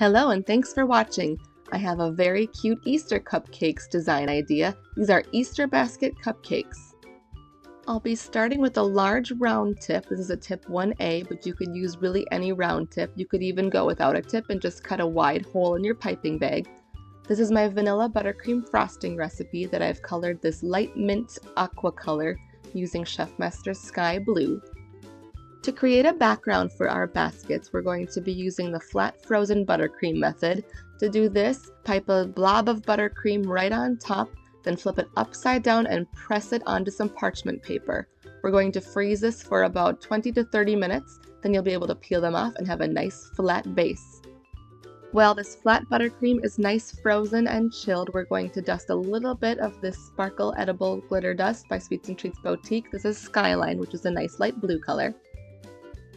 Hello and thanks for watching. I have a very cute Easter cupcakes design idea. These are Easter basket cupcakes. I'll be starting with a large round tip. This is a tip 1A, but you could use really any round tip. You could even go without a tip and just cut a wide hole in your piping bag. This is my vanilla buttercream frosting recipe that I've colored this light mint aqua color using Chef Master's Sky Blue. To create a background for our baskets, we're going to be using the flat frozen buttercream method. To do this, pipe a blob of buttercream right on top, then flip it upside down and press it onto some parchment paper. We're going to freeze this for about 20 to 30 minutes, then you'll be able to peel them off and have a nice flat base. While this flat buttercream is nice frozen and chilled, we're going to dust a little bit of this Sparkle Edible Glitter Dust by Sweets and Treats Boutique. This is Skyline, which is a nice light blue color.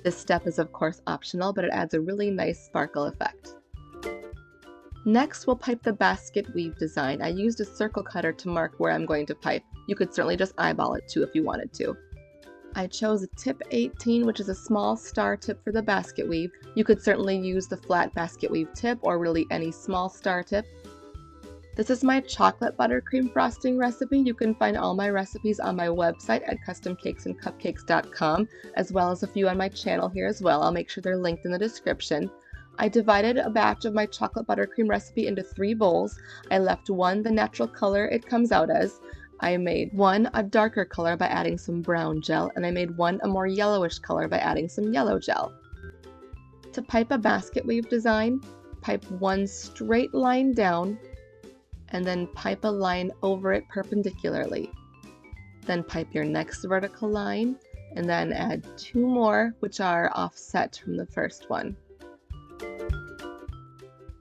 This step is of course optional, but it adds a really nice sparkle effect. Next, we'll pipe the basket weave design. I used a circle cutter to mark where I'm going to pipe. You could certainly just eyeball it too if you wanted to. I chose a tip 18, which is a small star tip for the basket weave. You could certainly use the flat basket weave tip or really any small star tip. This is my chocolate buttercream frosting recipe. You can find all my recipes on my website at customcakesandcupcakes.com, as well as a few on my channel here as well. I'll make sure they're linked in the description. I divided a batch of my chocolate buttercream recipe into 3 bowls. I left one the natural color it comes out as. I made one a darker color by adding some brown gel, and I made one a more yellowish color by adding some yellow gel. To pipe a basket weave design, pipe one straight line down, and then pipe a line over it perpendicularly. Then pipe your next vertical line, and then add 2 more, which are offset from the first one.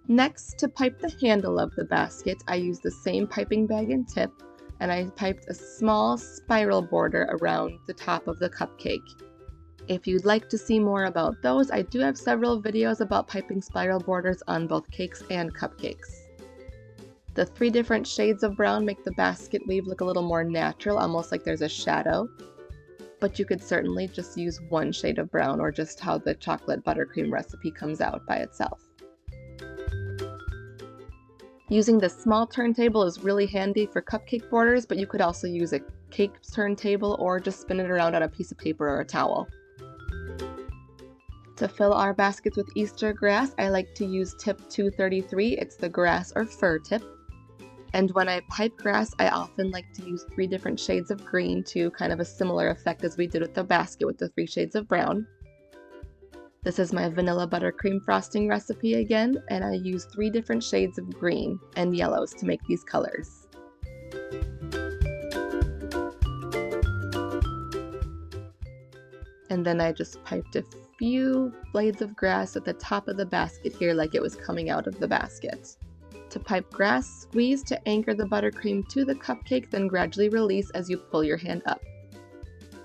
Next, to pipe the handle of the basket, I used the same piping bag and tip, and I piped a small spiral border around the top of the cupcake. If you'd like to see more about those, I do have several videos about piping spiral borders on both cakes and cupcakes. The 3 different shades of brown make the basket weave look a little more natural, almost like there's a shadow. But you could certainly just use one shade of brown or just how the chocolate buttercream recipe comes out by itself. Using this small turntable is really handy for cupcake borders, but you could also use a cake turntable or just spin it around on a piece of paper or a towel. To fill our baskets with Easter grass, I like to use tip 233. It's the grass or fir tip. And when I pipe grass, I often like to use 3 different shades of green to kind of a similar effect as we did with the basket with the 3 shades of brown. This is my vanilla buttercream frosting recipe again, and I use 3 different shades of green and yellows to make these colors. And then I just piped a few blades of grass at the top of the basket here like it was coming out of the basket. To pipe grass, squeeze to anchor the buttercream to the cupcake, then gradually release as you pull your hand up.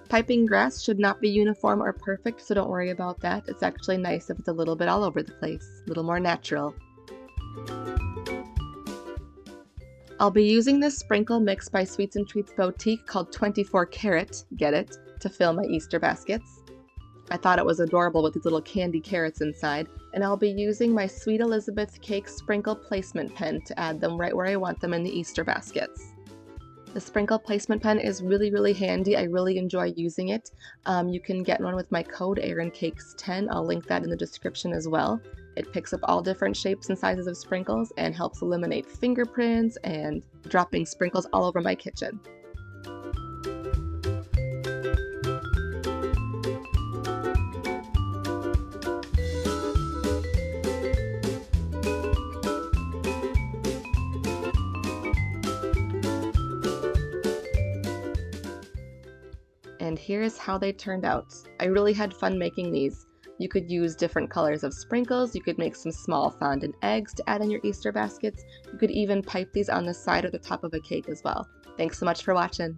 Piping grass should not be uniform or perfect, so don't worry about that. It's actually nice if it's a little bit all over the place, a little more natural. I'll be using this sprinkle mix by Sweets and Treats Boutique called 24 Carat, get it, to fill my Easter baskets. I thought it was adorable with these little candy carrots inside, and I'll be using my Sweet Elizabeth Cake Sprinkle Placement Pen to add them right where I want them in the Easter baskets. The sprinkle placement pen is really handy. I really enjoy using it. You can get one with my code AaronCakes10. I'll link that in the description as well. It picks up all different shapes and sizes of sprinkles and helps eliminate fingerprints and dropping sprinkles all over my kitchen. And here is how they turned out. I really had fun making these. You could use different colors of sprinkles, you could make some small fondant eggs to add in your Easter baskets, you could even pipe these on the side or the top of a cake as well. Thanks so much for watching.